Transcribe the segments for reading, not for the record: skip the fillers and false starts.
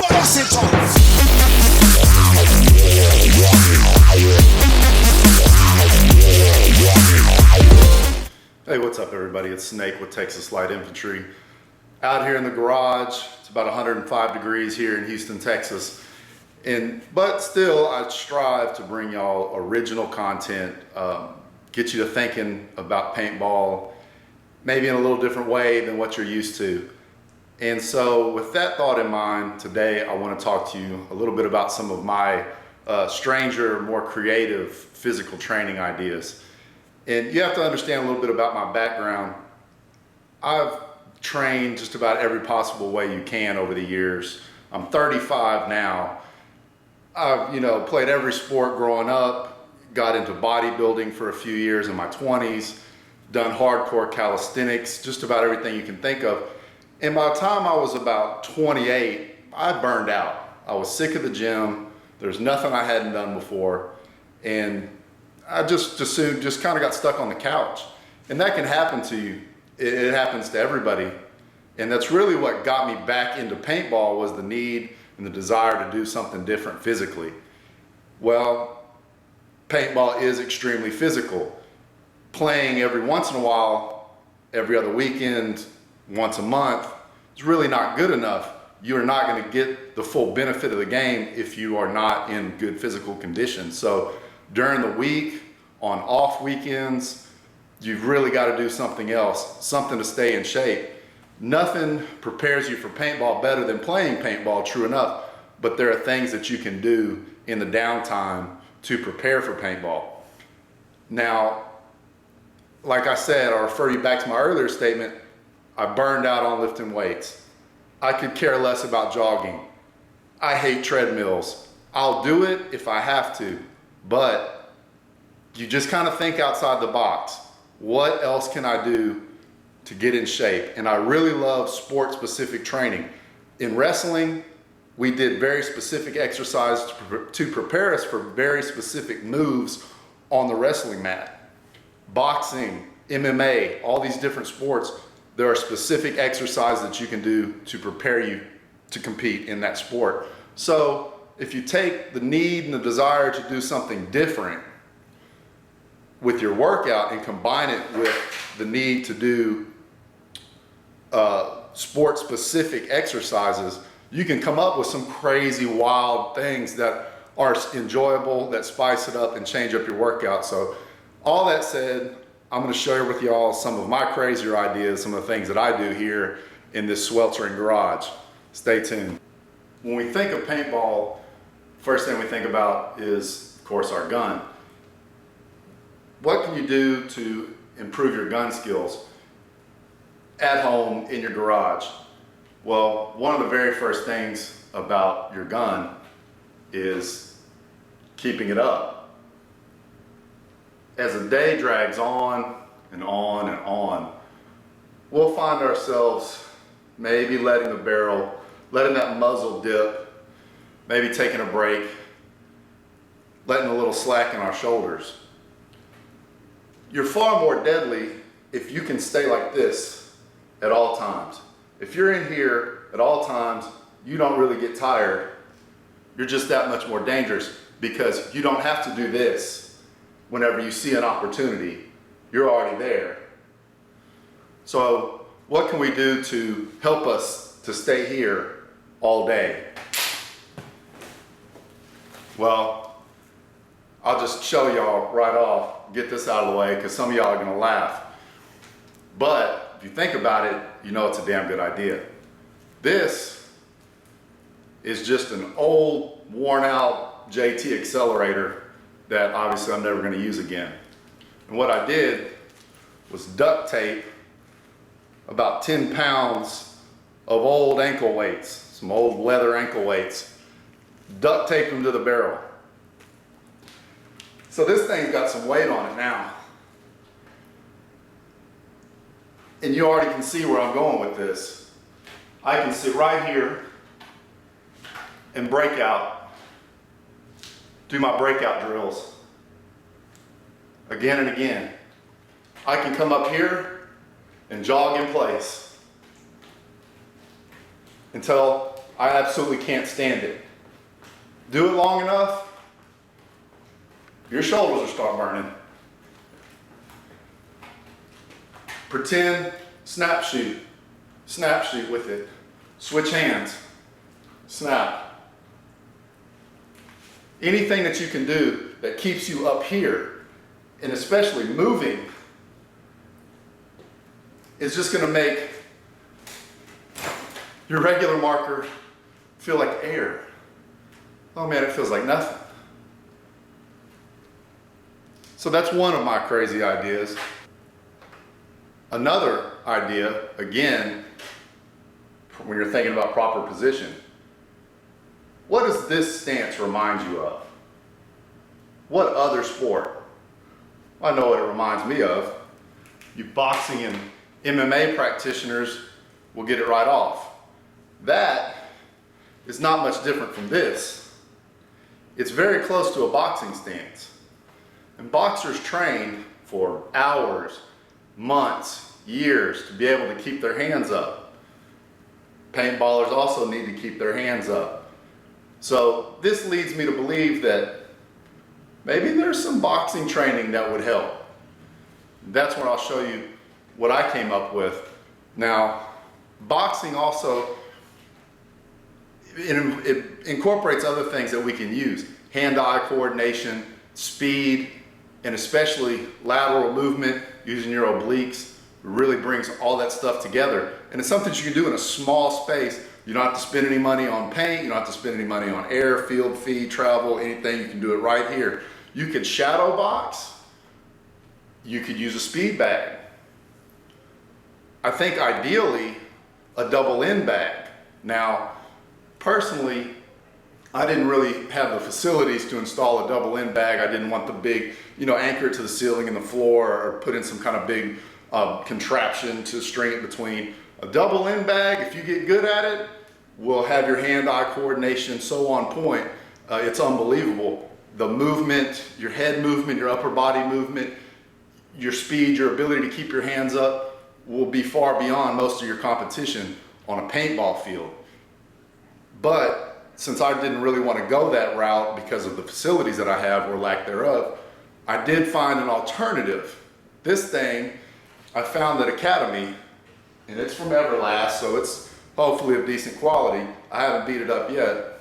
Hey, what's up everybody? It's Snake with Texas Light Infantry. Out here in the garage, it's about 105 degrees here in Houston, Texas. But still, I strive to bring y'all original content, get you to thinking about paintball, maybe in a little different way than what you're used to. And so with that thought in mind, today I want to talk to you a little bit about some of my stranger, more creative physical training ideas. And you have to understand a little bit about my background. I've trained just about every possible way you can over the years. I'm 35 now. I've played every sport growing up, got into bodybuilding for a few years in my 20s, done hardcore calisthenics, just about everything you can think of. And by the time I was about 28, I burned out. I was sick of the gym. There's nothing I hadn't done before. And I just kind of got stuck on the couch. And that can happen to you. It happens to everybody. And that's really what got me back into paintball, was the need and the desire to do something different physically. Well, paintball is extremely physical. Playing every once in a while, every other weekend, once a month, is really not good enough. You are not going to get the full benefit of the game if you are not in good physical condition. So during the week, on off weekends, you've really got to do something else, something to stay in shape. Nothing prepares you for paintball better than playing paintball, true enough, but there are things that you can do in the downtime to prepare for paintball. Now, like I said, I'll refer you back to my earlier statement, I burned out on lifting weights. I could care less about jogging. I hate treadmills. I'll do it if I have to, but you just kind of think outside the box. What else can I do to get in shape? And I really love sport-specific training. In wrestling, we did very specific exercises to prepare us for very specific moves on the wrestling mat. Boxing, MMA, all these different sports, there are specific exercises that you can do to prepare you to compete in that sport. So if you take the need and the desire to do something different with your workout and combine it with the need to do sport-specific exercises, you can come up with some crazy, wild things that are enjoyable, that spice it up and change up your workout. So all that said, I'm going to share with y'all some of my crazier ideas, some of the things that I do here in this sweltering garage. Stay tuned. When we think of paintball, first thing we think about is, of course, our gun. What can you do to improve your gun skills at home in your garage? Well, one of the very first things about your gun is keeping it up. As the day drags on and on and on, we'll find ourselves maybe letting that muzzle dip, maybe taking a break, letting a little slack in our shoulders. You're far more deadly if you can stay like this at all times. If you're in here at all times, you don't really get tired. You're just that much more dangerous because you don't have to do this whenever you see an opportunity. You're already there. So what can we do to help us to stay here all day? Well, I'll just show y'all right off, get this out of the way, because some of y'all are gonna laugh. But if you think about it, you know it's a damn good idea. This is just an old, worn out JT accelerator that obviously I'm never gonna use again. And what I did was duct tape about 10 pounds of old ankle weights, some old leather ankle weights, duct tape them to the barrel. So this thing's got some weight on it now. And you already can see where I'm going with this. I can sit right here and break out, do my breakout drills again and again. I can come up here and jog in place until I absolutely can't stand it. Do it long enough, your shoulders will start burning. Pretend, snap shoot with it. Switch hands, snap. Anything that you can do that keeps you up here, and especially moving, is just gonna make your regular marker feel like air. Oh man, it feels like nothing. So that's one of my crazy ideas. Another idea, again, when you're thinking about proper position, what does this stance remind you of? What other sport? I know what it reminds me of. You boxing and MMA practitioners will get it right off. That is not much different from this. It's very close to a boxing stance. And boxers train for hours, months, years to be able to keep their hands up. Paintballers also need to keep their hands up. So this leads me to believe that maybe there's some boxing training that would help. That's where I'll show you what I came up with. Now, boxing also, it incorporates other things that we can use. Hand-eye coordination, speed, and especially lateral movement using your obliques. Really brings all that stuff together. And it's something you can do in a small space. You don't have to spend any money on paint. You don't have to spend any money on air, field fee, travel, anything. You can do it right here. You could shadow box. You could use a speed bag. I think ideally a double end bag. Now, personally, I didn't really have the facilities to install a double end bag. I didn't want the big, anchor it to the ceiling and the floor, or put in some kind of big contraption to string it between. A double end bag, if you get good at it, will have your hand-eye coordination so on point. It's unbelievable. The movement, your head movement, your upper body movement, your speed, your ability to keep your hands up will be far beyond most of your competition on a paintball field. But since I didn't really want to go that route because of the facilities that I have or lack thereof, I did find an alternative. This thing I found at Academy, and it's from Everlast, so it's hopefully of decent quality. I haven't beat it up yet.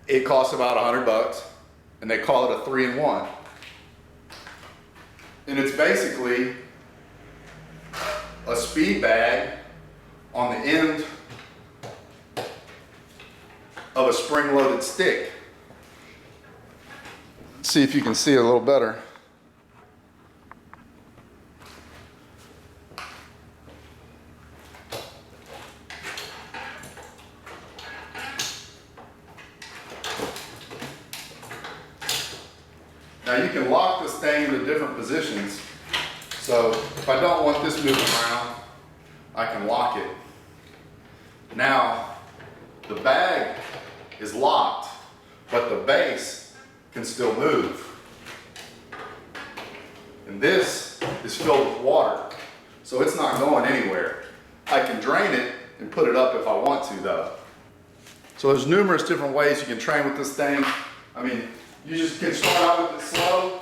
It costs about $100, and they call it a 3-in-1. And it's basically a speed bag on the end of a spring-loaded stick. Let's see if you can see it a little better. Now you can lock this thing into different positions. So if I don't want this moving around, I can lock it. Now, the bag is locked, but the base can still move. And this is filled with water, so it's not going anywhere. I can drain it and put it up if I want to though. So there's numerous different ways you can train with this thing. I mean, you just can start out with it slow.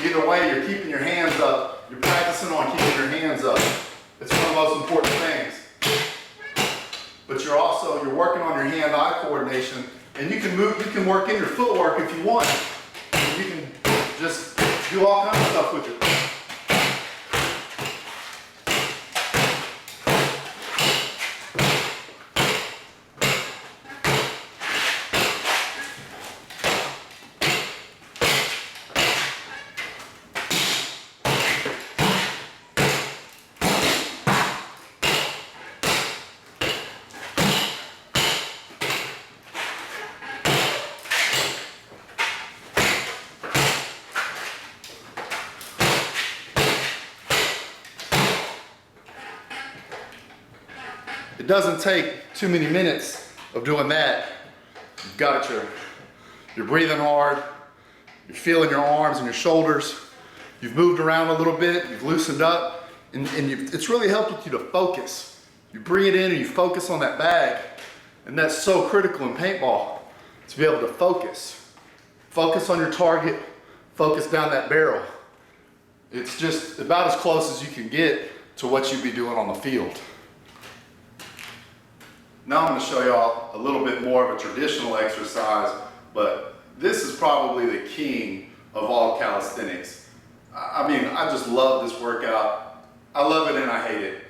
Either way, you're keeping your hands up. You're practicing on keeping your hands up. It's one of the most important things. But you're working on your hand-eye coordination, and you can work in your footwork if you want. You can just do all kinds of stuff with it. It doesn't take too many minutes of doing that. You've got it, you're breathing hard, you're feeling your arms and your shoulders, you've moved around a little bit, you've loosened up, It's really helped you to focus. You bring it in and you focus on that bag, and that's so critical in paintball, to be able to focus. Focus on your target, focus down that barrel. It's just about as close as you can get to what you'd be doing on the field. Now I'm going to show y'all a little bit more of a traditional exercise, but this is probably the king of all calisthenics. I mean, I just love this workout. I love it and I hate it.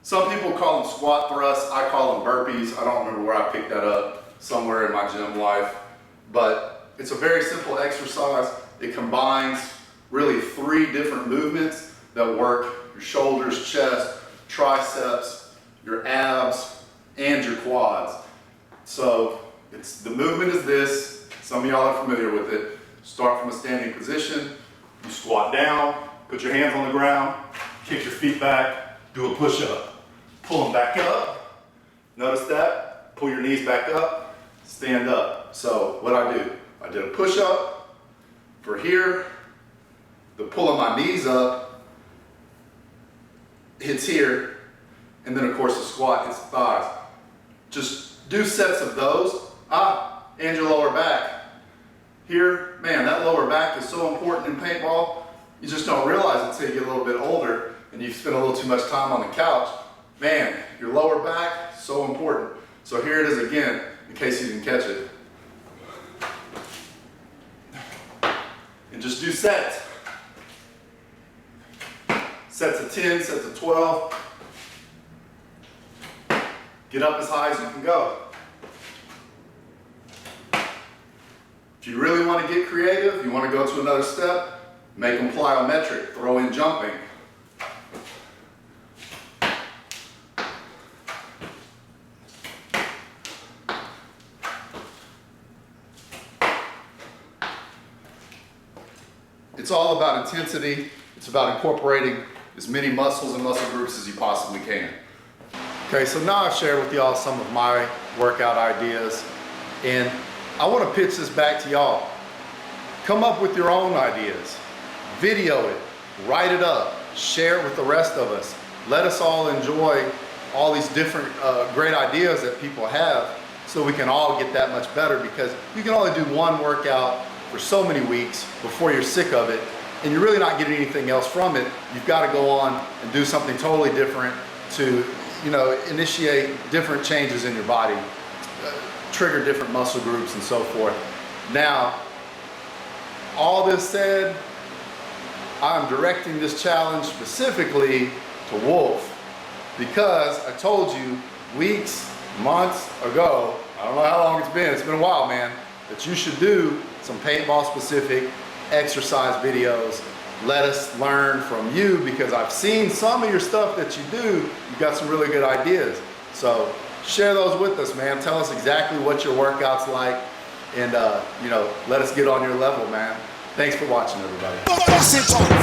Some people call them squat thrusts, I call them burpees. I don't remember where I picked that up, somewhere in my gym life. But it's a very simple exercise. It combines really 3 different movements that work your shoulders, chest, triceps, your abs, and your quads. So the movement is this. Some of y'all are familiar with it. Start from a standing position. You squat down, put your hands on the ground, kick your feet back, do a push-up. Pull them back up. Notice that. Pull your knees back up, stand up. So what I did a push-up for here. The pulling my knees up hits here, and then of course the squat hits the thighs. Just do sets of those. And your lower back. Here, man, that lower back is so important in paintball. You just don't realize it until you get a little bit older and you spend a little too much time on the couch. Man, your lower back, so important. So here it is again, in case you didn't catch it. And just do sets. Sets of 10, sets of 12. Get up as high as you can go. If you really want to get creative, you want to go to another step, make them plyometric, throw in jumping. It's all about intensity. It's about incorporating as many muscles and muscle groups as you possibly can. Okay, so now I've shared with y'all some of my workout ideas, and I want to pitch this back to y'all. Come up with your own ideas. Video it, write it up, share it with the rest of us. Let us all enjoy all these different great ideas that people have, so we can all get that much better, because you can only do one workout for so many weeks before you're sick of it, and you're really not getting anything else from it. You've got to go on and do something totally different to, initiate different changes in your body, trigger different muscle groups and so forth. Now, all this said, I'm directing this challenge specifically to Wolf, because I told you weeks, months ago, I don't know how long it's been a while, man, that you should do some paintball specific exercise videos. Let us learn from you, because I've seen some of your stuff that you do. You've got some really good ideas. So share those with us, man. Tell us exactly what your workout's like, and let us get on your level, man. Thanks for watching, everybody.